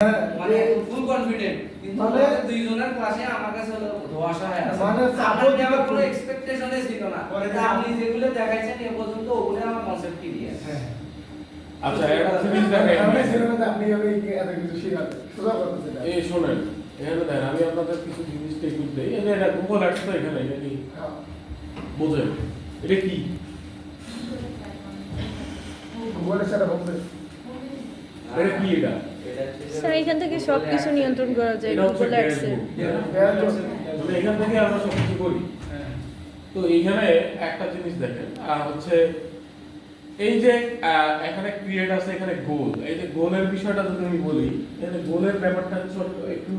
মানে ফুল কনফিডেন্ট কিন্তু মানে দুইজনের ক্লাসে আমার কাছে হলো ধোঁয়াশা হয়ে আছে মানে আপনার দেওয়ার কোনো এক্সপেকটেশনই ছিল না কিন্তু আপনি যেগুলো দেখাইছেন এ পর্যন্ত ওগুলো আমার কনসেপ্ট ক্লিয়ার হ্যাঁ আচ্ছা এটা সিরিজ দেখেন আমি সিনেমাতে আপনি আমি এত কিছু শিখাতে সোজা কথা সেটা এই শোনেন এখানে দেখেন আমি আপনাদের কিছু জিনিস টেকনিক দেই এই যে এটা গুগল অ্যাডস তো এখানে এটা কি বোঝেন এটা কি গুগলের সাথে বলতে এটা কি এটা স্যার এখান থেকে সব কিছু নিয়ন্ত্রণ করা যায় এটা হচ্ছে গুগল অ্যাডসে মানে এখান থেকে আমরা সব কিছু করি তো এইখানে একটা জিনিস দেখেন আর হচ্ছে এই যে এখানে ক্রিয়েট আছে এখানে গোল এই যে গোলের বিষয়টা যদি আমি বলি এখানে গোলের ব্যাপারটা হচ্ছে একটু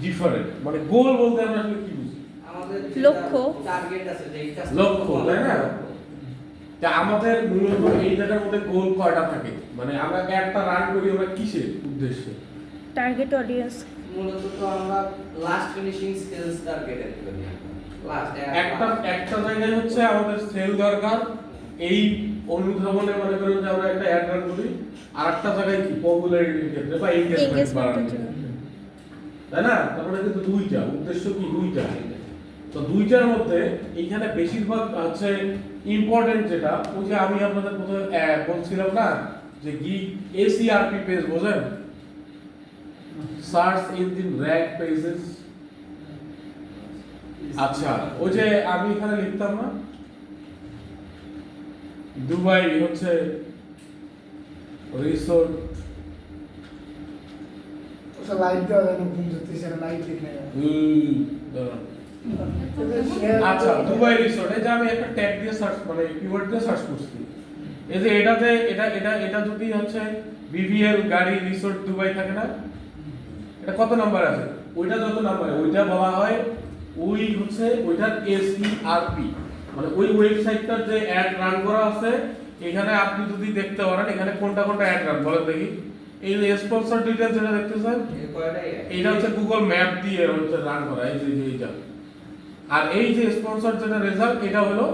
ডিফারেন্ট মানে গোল বলতে আমরা আসলে কি বুঝি আমাদের লক্ষ্য টার্গেট আছে যে এই কাজটা লক্ষ্য তাই না তা আমাদের মূলত এই জায়গার মধ্যে গোল কয়টা থাকে মানে আমরা একটা রান করি আমরা কিসের উদ্দেশ্যে টার্গেট অডিয়েন্স মূলত তো আমরা লাস্ট ফিনিশিং স্কিলস টার্গেটেড করি লাস্ট একটা জায়গায় হচ্ছে আমাদের সেল দরকার এই অনুধাবনে মনে করেন যে আমরা একটা অ্যাড রান করি আর একটা জায়গায় কি পপুলারিটির ক্ষেত্রে বা এনগেজমেন্ট এনগেজমেন্টের বাড়ানোর জন্য ক্ষেত্রে। তাই না তারপরে কিন্তু দুইটা উদ্দেশ্য কি দুইটা তো দুইটার মধ্যে এইখানে বেশিরভাগ হচ্ছে ইম্পর্টেন্ট যেটা ওই যে আমি আপনাদের প্রথমে বলছিলাম না যে কি এসইআরপি পেজ বোঝেন সার্চ ইঞ্জিন র‍্যাঙ্ক পেজেস আচ্ছা ওই যে আমি এখানে লিখতাম না দুবাই হচ্ছে রিসোর্ট ওটা লাইভ দেওয়া যায় না ঘুম ধরতে সেটা লাইভ দেখলে আচ্ছা দুবাই রিসোর্ট এই যে আমি একটা ট্যাগ দিয়ে সার্চ মানে কিওয়ার্ড দিয়ে সার্চ করছি এই যে এটাতে এটা যদি হচ্ছে বিভিএল গাড়ি রিসোর্ট দুবাই থাকে না এটা কত নাম্বার আছে ওইটা যত নাম্বার ওইটা বলা হয় ওই হচ্ছে ওইটার এসইআরপি মানে ওই ওয়েবসাইটটার যে অ্যাড রান করা আছে এখানে আপনি যদি দেখতে পারেন এখানে কোনটা কোনটা অ্যাড রান বলেন দেখি এই যে স্পন্সর ডিটেইলস যেটা দেখতেছেন এটা হচ্ছে গুগল ম্যাপ দিয়ে হচ্ছে রান করা এই যে এইটা আর এই যে স্পন্সর যেটা রেজাল্ট এটা হলো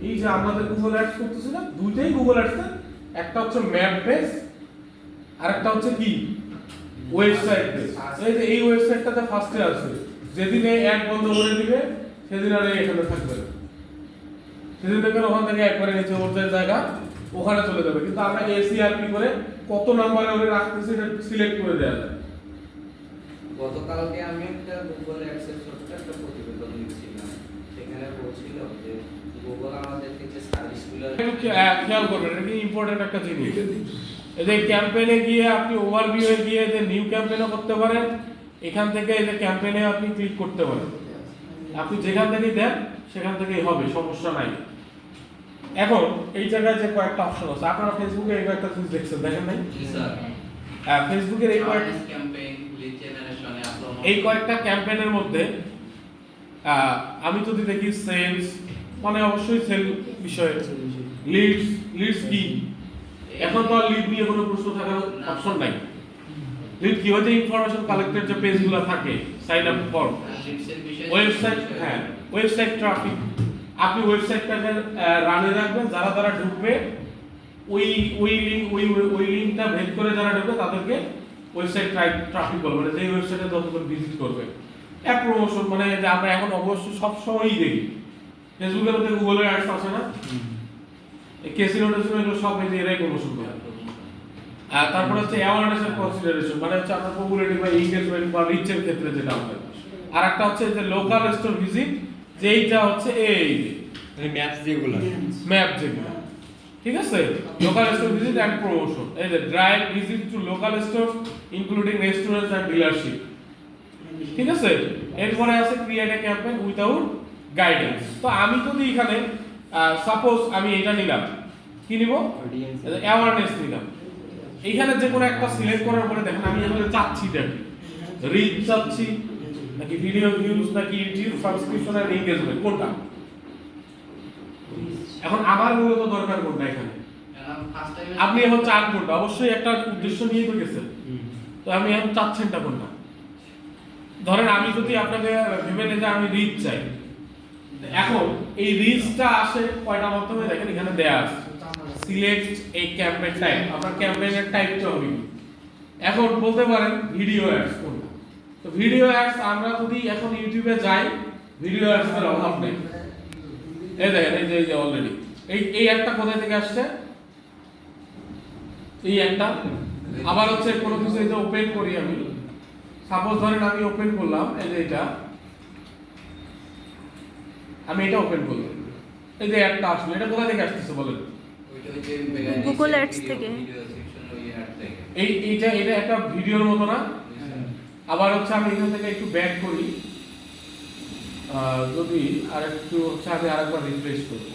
এই যে আমাদের গুগল অ্যাডস করতেছি না দুইটাই গুগল অ্যাডস একটা হচ্ছে ম্যাপ বেস আর একটা হচ্ছে কি ওয়েবসাইট বেস এই যে এই ওয়েবসাইটটাতে ফার্স্টে আছে যেদিন এই অ্যাড বন্ধ করে দিবে সেদিন আর এখানে থাকবে না সেদিন দেখবেন ওখান থেকে একবারে নিচে ওর যে জায়গা ওখানে চলে যাবে কিন্তু আমরা এসইআরপি করে কত নম্বরে ওরে রাখতেছি এটা সিলেক্ট করে দেওয়া যায় গতকালকে আমি একটা গুগল অ্যাডসের ছোট্ট একটা প্রতিবেদন লিখছিলাম সেখানে বলছিল যে গুগল আমাদের থেকে সার্ভিসগুলো খেয়াল করবেন এটা কি ইম্পর্টেন্ট একটা জিনিস এই যে ক্যাম্পেইনে গিয়ে আপনি ওভারভিউয়ে গিয়ে যে নিউ ক্যাম্পেইনও করতে পারেন এখান থেকে এই যে ক্যাম্পেইনে আপনি ক্লিক করতে পারেন আপনি যেখান থেকে দেন সেখান থেকেই হবে সমস্যা নাই এখন এই জায়গায় যে কয়েকটা অপশন আছে আপনারা ফেসবুকে এই কয়েকটা জিনিস দেখছেন দেখেন নাই স্যার ফেসবুকের এই কয়েকটা ক্যাম্পেইন লিড জেনারেশনে আক্রমণ এই কয়েকটা ক্যাম্পেইনের মধ্যে আমি যদি দেখি সেলস মানে অবশ্যই সেল বিষয়ে লিডস কি এখন তো আর লিড নিয়ে কোনো প্রশ্ন থাকার অপশন নাই লিড কি হচ্ছে ইনফরমেশন কালেক্টেড যে পেজগুলো থাকে সাইন আপ ফর্ম লিডসের বিষয়ে ওয়েবসাইট হ্যাঁ ওয়েবসাইট ট্রাফিক আপনি ওয়েবসাইটটাকে রানে রাখবেন যারা যারা ঢুকবে ওই লিংকটা ভেদ করে যারা ঢুকবে তাদেরকে ওয়েবসাইট ট্রাফিক বলে মানে যেই ওয়েবসাইটে যতজন ভিজিট করবে অ্যাপ প্রমোশন মানে যে আমরা এখন অবশ্য সব সময়ই দেখি ফেসবুকের মধ্যে গুগলের অ্যাডস আছে না এই কেসিনো টেসিনো এগুলো সব এই যে এরাই প্রমোশন করে আর তারপর হচ্ছে অ্যাওয়ারনেস এন্ড কনসিডারেশন মানে হচ্ছে আপনার পপুলারিটি বা এনগেজমেন্ট বা রিচের ক্ষেত্রে যেটা হবে আর একটা হচ্ছে যে লোকাল স্টোর ভিজিট যেইটা হচ্ছে এই মানে ম্যাপস যেগুলো ম্যাপ যেগুলো ঠিক আছে local store visit and promotion এই যে drive visit to local store including restaurants and dealership ঠিক আছে এরপরে আছে create a campaign without guidance তো আমি যদি এখানে সাপোজ আমি এটা নিলাম কি নিব অ্যাওয়ারনেস নিলাম এইখানে যে কোনো একটা সিলেক্ট করার পরে দেখেন আমি এখানে চাচ্ছি দেখি রিচ চাচ্ছি নাকি ভিডিও ভিউজ নাকি ইউটিউব সাবস্ক্রিপশন আর এনগেজমেন্ট কোনটা এখন আমার মূলত দরকার কোনটা এখানে ফার্স্ট টাইম আপনি এখন চান কোনটা অবশ্যই একটা উদ্দেশ্য নিয়ে তো গেছেন তো আমি এখন চাচ্ছেনটা কোনটা ধরেন আমি যদি আপনাকে ভেবে নিই যে আমি রিচ চাই এখন এই রিচটা আসে কয়টা মাধ্যমে দেখেন এখানে দেয়া আছে সিলেক্ট এই ক্যাম্পেইন টাইপ আপনার ক্যাম্পেইনের টাইপটা হবে এখন বলতে পারেন ভিডিও অ্যাডস কোনটা, তো ভিডিও অ্যাডস আমরা যদি এখন ইউটিউবে যাই, ভিডিও অ্যাডস এর অভাব নেই। এই দেখেন, এই যে অলরেডি এই একটা কোথা থেকে আসছে, এই একটা। আবার হচ্ছে কোনো কিছু এটা ওপেন করি আমি, সাপোজ ধরেন আমি ওপেন করলাম, এই যে এটা আমি এটা ওপেন করলাম, এই যে একটা আসলো, এটা কোথা থেকে আসতেছে বলেন? ওইটা ওই যে মেগা Google নিচে Ads video- থেকে। video section ওই ad থেকে। এটা একটা ভিডিওর মতো না? আবার হচ্ছে আমি এখান থেকে একটু ব্যাক করি, যদি আরেকটু হচ্ছে আমি আরেকবার রিফ্রেশ করব,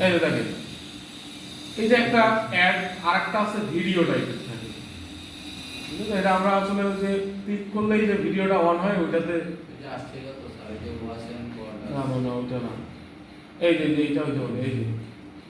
এই যে দেখেন এই যে একটা অ্যাড, আরেকটা আছে ভিডিও টাইপের থাকে, ঠিক আছে? এটা আমরা আসলে ওই যে ক্লিক করলেই যে ভিডিওটা অন হয় ওইটাতে, ওই যে আসছিল তো স্যার, ওই যে watch and না না ওইটা না, এই যে এইটা ওইটা এই যে